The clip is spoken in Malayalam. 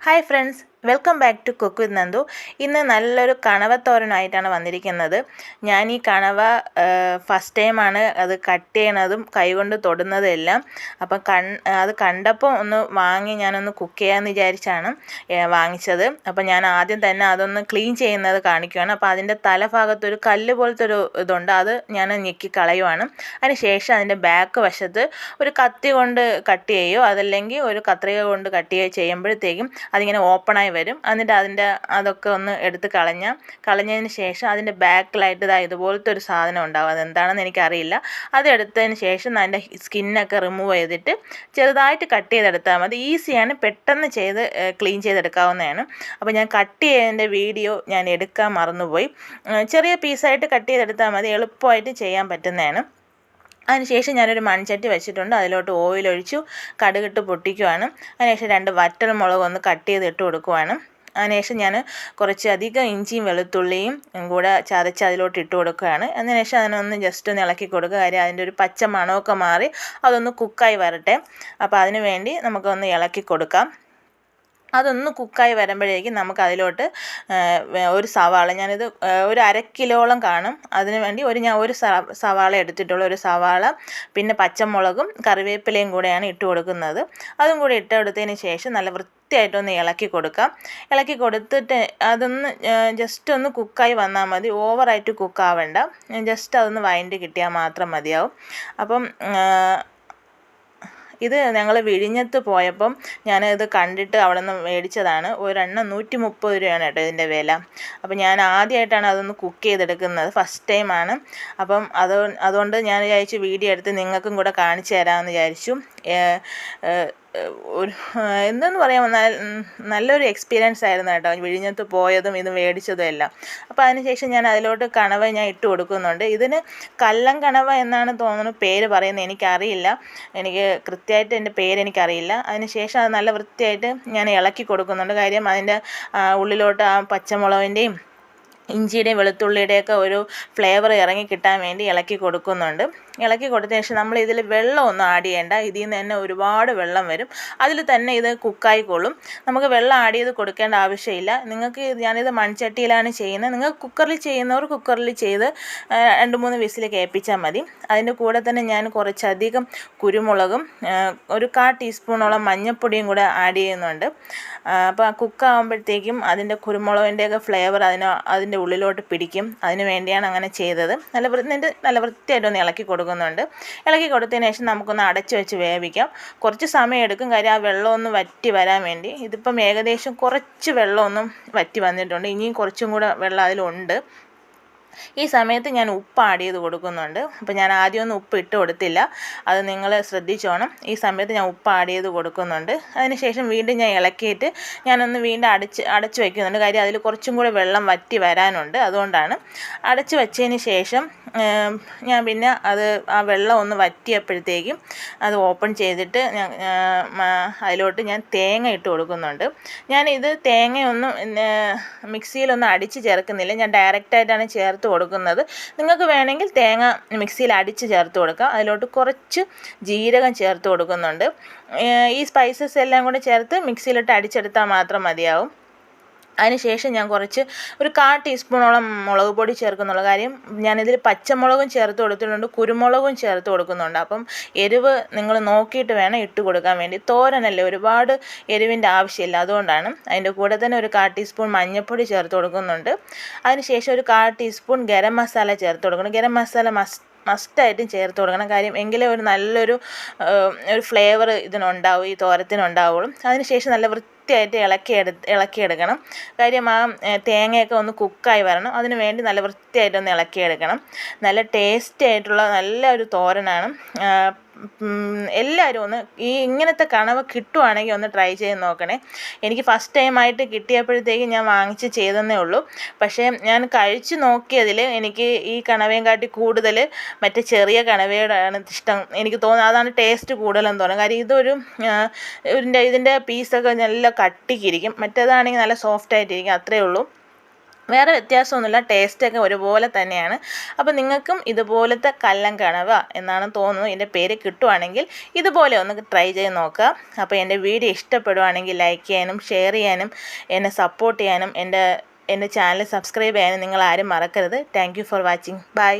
Hi friends, welcome back to cook with Nandu. ഇന്ന് നല്ലൊരു കണവത്തോരനായിട്ടാണ് വന്നിരിക്കുന്നത്. ഞാൻ ഈ കണവ ഫസ്റ്റ് ടൈമാണ് അത് കട്ട് ചെയ്യണതും കൈകൊണ്ട് തൊടുന്നതും എല്ലാം. അപ്പം അത് കണ്ടപ്പോൾ ഒന്ന് വാങ്ങി ഞാനൊന്ന് കുക്ക് ചെയ്യാമെന്ന് വിചാരിച്ചാണ് വാങ്ങിച്ചത്. അപ്പം ഞാൻ ആദ്യം തന്നെ അതൊന്ന് ക്ലീൻ ചെയ്യുന്നത് കാണിക്കുകയാണ്. അപ്പോൾ അതിൻ്റെ തലഭാഗത്തൊരു കല്ല് പോലത്തെ ഒരു ഇതുണ്ട്, അത് ഞാൻ ഞെക്കി കളയുവാണ്. അതിന് ശേഷം അതിൻ്റെ ബാക്ക് വശത്ത് ഒരു കത്തി കൊണ്ട് കട്ട് ചെയ്യുകയോ അതല്ലെങ്കിൽ ഒരു കത്രിക കൊണ്ട് കട്ട് ചെയ്യുമ്പോഴത്തേക്കും അതിങ്ങനെ ഓപ്പണായി വരും. എന്നിട്ട് അതൊക്കെ ഒന്ന് എടുത്ത് കളഞ്ഞതിന് ശേഷം അതിൻ്റെ ബാക്കിലായിട്ട് ഇതുപോലത്തെ ഒരു സാധനം ഉണ്ടാകും. അതെന്താണെന്ന് എനിക്കറിയില്ല. അതെടുത്തതിന് ശേഷം അതിൻ്റെ സ്കിന്നൊക്കെ റിമൂവ് ചെയ്തിട്ട് ചെറുതായിട്ട് കട്ട് ചെയ്തെടുത്താൽ മതി. ഈസിയാണ്, പെട്ടെന്ന് ക്ലീൻ ചെയ്തെടുക്കാവുന്നതാണ്. അപ്പോൾ ഞാൻ കട്ട് ചെയ്തതിൻ്റെ വീഡിയോ ഞാൻ എടുക്കാൻ മറന്നുപോയി. ചെറിയ പീസായിട്ട് കട്ട് ചെയ്തെടുത്താൽ മതി, എളുപ്പമായിട്ട് ചെയ്യാൻ പറ്റുന്നതാണ്. അതിനുശേഷം ഞാനൊരു മൺചട്ടി വെച്ചിട്ടുണ്ട്, അതിലോട്ട് ഓയിലൊഴിച്ചു കടുകിട്ട് പൊട്ടിക്കുവാണ്. അതിനുശേഷം 2 വറ്റൽമുളക് ഒന്ന് കട്ട് ചെയ്തിട്ട് കൊടുക്കുവാണ്. അതിനുശേഷം ഞാൻ കുറച്ചധികം ഇഞ്ചിയും വെളുത്തുള്ളിയും കൂടെ ചതച്ച് അതിലോട്ട് ഇട്ട് കൊടുക്കുകയാണ്. അതിനുശേഷം അതിനൊന്ന് ജസ്റ്റ് ഒന്ന് ഇളക്കി കൊടുക്കുക. കാര്യം അതിൻ്റെ ഒരു പച്ച മണമൊക്കെ മാറി അതൊന്ന് കുക്കായി വരട്ടെ. അപ്പോൾ അതിന് വേണ്ടി നമുക്കൊന്ന് ഇളക്കി കൊടുക്കാം. അതൊന്ന് കുക്കായി വരുമ്പോഴേക്കും നമുക്ക് അതിലോട്ട് ഒരു സവാള, ഞാനിത് ഒരു 1/2 കിലോളം കാണും, അതിന് വേണ്ടി ഞാൻ ഒരു സവാള എടുത്തിട്ടുള്ള ഒരു സവാള, പിന്നെ പച്ചമുളകും കറിവേപ്പിലയും കൂടെയാണ് ഇട്ട് കൊടുക്കുന്നത്. അതും കൂടി ഇട്ട് കൊടുത്തതിന് ശേഷം നല്ല വൃത്തിയായിട്ടൊന്ന് ഇളക്കി കൊടുക്കാം. ഇളക്കി കൊടുത്തിട്ട് അതൊന്ന് ജസ്റ്റ് ഒന്ന് കുക്കായി വന്നാൽ മതി, ഓവറായിട്ട് കുക്കാവണ്ട. ജസ്റ്റ് അതൊന്ന് വഴണ്ടി കിട്ടിയാൽ മാത്രം മതിയാവും. അപ്പം ഇത് ഞങ്ങൾ വിഴിഞ്ഞത്ത് പോയപ്പം ഞാനിത് കണ്ടിട്ട് അവിടെ നിന്ന് മേടിച്ചതാണ്. ഒരെണ്ണം 130 രൂപയാണ് കേട്ടോ ഇതിൻ്റെ വില. അപ്പം ഞാൻ ആദ്യമായിട്ടാണ് അതൊന്ന് കുക്ക് ചെയ്തെടുക്കുന്നത്, ഫസ്റ്റ് ടൈമാണ്. അപ്പം അതുകൊണ്ട് ഞാൻ വിചാരിച്ചു വീഡിയോ എടുത്ത് നിങ്ങൾക്കും കൂടെ കാണിച്ചു തരാമെന്ന് വിചാരിച്ചു. എന്തെന്ന് പറയാൻ വന്നാൽ നല്ലൊരു എക്സ്പീരിയൻസ് ആയിരുന്നു കേട്ടോ, വിഴിഞ്ഞത്ത് പോയതും ഇത് മേടിച്ചതും എല്ലാം. അപ്പോൾ അതിനുശേഷം ഞാൻ അതിലോട്ട് കണവ ഞാൻ ഇട്ട് കൊടുക്കുന്നുണ്ട്. ഇതിന് കല്ലൻ കണവ എന്നാണ് തോന്നുന്നു പേര് പറയുന്നത്, എനിക്കറിയില്ല. എനിക്ക് കൃത്യമായിട്ട് എൻ്റെ പേരെനിക്കറിയില്ല. അതിനുശേഷം അത് നല്ല വൃത്തിയായിട്ട് ഞാൻ ഇളക്കി കൊടുക്കുന്നുണ്ട്. കാര്യം അതിൻ്റെ ഉള്ളിലോട്ട് ആ പച്ചമുളകിൻ്റെയും ഇഞ്ചിയുടെയും വെളുത്തുള്ളിയുടെയൊക്കെ ഒരു ഫ്ലേവർ ഇറങ്ങി കിട്ടാൻ വേണ്ടി ഇളക്കി കൊടുക്കുന്നുണ്ട്. ഇളക്കി കൊടുത്തതിന് ശേഷം നമ്മൾ ഇതിൽ വെള്ളമൊന്നും ആഡ് ചെയ്യേണ്ട. ഇതിൽ നിന്ന് തന്നെ ഒരുപാട് വെള്ളം വരും, അതിൽ തന്നെ ഇത് കുക്കായിക്കൊള്ളും. നമുക്ക് വെള്ളം ആഡ് ചെയ്ത് കൊടുക്കേണ്ട ആവശ്യമില്ല. ഞാനിത് മൺചട്ടിയിലാണ് ചെയ്യുന്നത്. നിങ്ങൾക്ക് കുക്കറിൽ ചെയ്യുന്നവർ കുക്കറിൽ ചെയ്ത് 2-3 വിസിൽ കേൾപ്പിച്ചാൽ മതി. അതിൻ്റെ കൂടെ തന്നെ ഞാൻ കുറച്ചധികം കുരുമുളകും ഒരു 1/4 ടീസ്പൂണോളം മഞ്ഞൾപ്പൊടിയും കൂടെ ആഡ് ചെയ്യുന്നുണ്ട്. അപ്പോൾ കുക്കാകുമ്പോഴത്തേക്കും അതിൻ്റെ കുരുമുളകിൻ്റെയൊക്കെ ഫ്ലേവർ അതിൻ്റെ ഉള്ളിലോട്ട് പിടിക്കും. അതിന് വേണ്ടിയാണ് അങ്ങനെ ചെയ്തത്. നല്ല വൃത്തിയായിട്ടൊന്ന് ഇളക്കി കൊടുക്കുന്നുണ്ട്. ഇളക്കി കൊടുത്തതിന് ശേഷം നമുക്കൊന്ന് അടച്ചു വെച്ച് വേവിക്കാം. കുറച്ച് സമയം എടുക്കും, കാര്യം ആ വെള്ളമൊന്ന് വറ്റി വരാൻ വേണ്ടി. ഇതിപ്പം ഏകദേശം കുറച്ച് വെള്ളമൊന്നും വറ്റി വന്നിട്ടുണ്ട്, ഇനിയും കുറച്ചും കൂടെ വെള്ളം അതിലുണ്ട്. ഈ സമയത്ത് ഞാൻ ഉപ്പ് ആഡ് ചെയ്ത് കൊടുക്കുന്നുണ്ട്. അപ്പോൾ ഞാൻ ആദ്യമൊന്നും ഉപ്പ് ഇട്ട് കൊടുത്തില്ല, അത് നിങ്ങൾ ശ്രദ്ധിച്ചോണം. ഈ സമയത്ത് ഞാൻ ഉപ്പ് ആഡ് ചെയ്ത് കൊടുക്കുന്നുണ്ട്. അതിനുശേഷം വീണ്ടും ഞാൻ ഇളക്കിയിട്ട് ഞാനൊന്ന് വീണ്ടും അടച്ച് വയ്ക്കുന്നുണ്ട്. കാര്യം അതിൽ കുറച്ചും കൂടെ വെള്ളം വറ്റി വരാനുണ്ട്, അതുകൊണ്ടാണ്. അടച്ച് വെച്ചതിന് ശേഷം ഞാൻ പിന്നെ ആ വെള്ളം ഒന്ന് വറ്റിയപ്പോഴത്തേക്കും അത് ഓപ്പൺ ചെയ്തിട്ട് അതിലോട്ട് ഞാൻ തേങ്ങ ഇട്ട് കൊടുക്കുന്നുണ്ട്. ഞാനിത് തേങ്ങയൊന്നും മിക്സിയിലൊന്നും അടിച്ച് ചേർക്കുന്നില്ല, ഞാൻ ഡയറക്റ്റായിട്ടാണ് ചേർത്ത് കൊടുക്കുന്നത്. നിങ്ങൾക്ക് വേണമെങ്കിൽ തേങ്ങ മിക്സിയിൽ അടിച്ച് ചേർത്ത് കൊടുക്കാം. അതിലോട്ട് കുറച്ച് ജീരകം ചേർത്ത് കൊടുക്കുന്നുണ്ട്. ഈ സ്പൈസസ് എല്ലാം കൂടെ ചേർത്ത് മിക്സിയിലിട്ട് അടിച്ചെടുത്താൽ മാത്രം മതിയാവും. അതിനുശേഷം ഞാൻ ഒരു 1/4 ടീസ്പൂണോളം മുളക് പൊടി ചേർക്കുന്നുള്ള കാര്യം, ഞാനിതിൽ പച്ചമുളകും ചേർത്ത് കൊടുത്തിട്ടുണ്ട്, കുരുമുളകും ചേർത്ത് കൊടുക്കുന്നുണ്ട്. അപ്പം എരിവ് നിങ്ങൾ നോക്കിയിട്ട് വേണം ഇട്ട് കൊടുക്കാൻ വേണ്ടി. തോരനല്ലേ, ഒരുപാട് എരിവിൻ്റെ ആവശ്യമില്ല, അതുകൊണ്ടാണ്. അതിൻ്റെ കൂടെ തന്നെ ഒരു 1/4 ടീസ്പൂൺ മഞ്ഞൾപ്പൊടി ചേർത്ത് കൊടുക്കുന്നുണ്ട്. അതിനുശേഷം ഒരു 1/4 ടീസ്പൂൺ ഗരം മസാല ചേർത്ത് കൊടുക്കണം. ഗരം മസാല മസ്റ്റായിട്ടും ചേർത്ത് കൊടുക്കണം, കാര്യം എങ്കിലേ ഒരു നല്ലൊരു ഫ്ലേവർ ഇതിനുണ്ടാവും, ഈ തോരത്തിനുണ്ടാവുള്ളൂ. അതിനുശേഷം നല്ല വൃത്തിയായിട്ട് ഇളക്കിയെടുക്കണം. കാര്യം ആ തേങ്ങയൊക്കെ ഒന്ന് കുക്കായി വരണം, അതിന് വേണ്ടി നല്ല വൃത്തിയായിട്ടൊന്ന് ഇളക്കിയെടുക്കണം. നല്ല ടേസ്റ്റി ആയിട്ടുള്ള നല്ലൊരു തോരനാണ്. എല്ലാവരും ഇങ്ങനത്തെ കണവ കിട്ടുവാണെങ്കിൽ ഒന്ന് ട്രൈ ചെയ്ത് നോക്കണേ. എനിക്ക് ഫസ്റ്റ് ടൈമായിട്ട് കിട്ടിയപ്പോഴത്തേക്കും ഞാൻ വാങ്ങിച്ച് ചെയ്തെന്നേ ഉള്ളൂ. പക്ഷേ ഞാൻ കഴിച്ച് നോക്കിയതിൽ എനിക്ക് ഈ കണവയും കാട്ടി കൂടുതൽ മറ്റേ ചെറിയ കണവയോടാണ് ഇഷ്ടം. എനിക്ക് തോന്നുന്നത് അതാണ് ടേസ്റ്റ് കൂടുതലെന്ന് തോന്നുന്നു. കാര്യം ഇതിൻ്റെ പീസൊക്കെ നല്ല കട്ടിക്കിരിക്കും, മറ്റേതാണെങ്കിൽ നല്ല സോഫ്റ്റായിട്ടിരിക്കും, അത്രയേ ഉള്ളൂ. വേറെ വ്യത്യാസമൊന്നുമില്ല, ടേസ്റ്റൊക്കെ ഒരുപോലെ തന്നെയാണ്. അപ്പോൾ നിങ്ങൾക്കും ഇതുപോലത്തെ കല്ലൻ കണവ എന്നാണ് തോന്നുന്നു എൻ്റെ പേര് കിട്ടുവാണെങ്കിൽ ഇതുപോലെ ഒന്ന് ട്രൈ ചെയ്ത് നോക്കുക. അപ്പോൾ എൻ്റെ വീഡിയോ ഇഷ്ടപ്പെടുവാണെങ്കിൽ ലൈക്ക് ചെയ്യാനും ഷെയർ ചെയ്യാനും എന്നെ സപ്പോർട്ട് ചെയ്യാനും എൻ്റെ ചാനൽ സബ്സ്ക്രൈബ് ചെയ്യാനും നിങ്ങൾ ആരും മറക്കരുത്. Thank you for watching. By.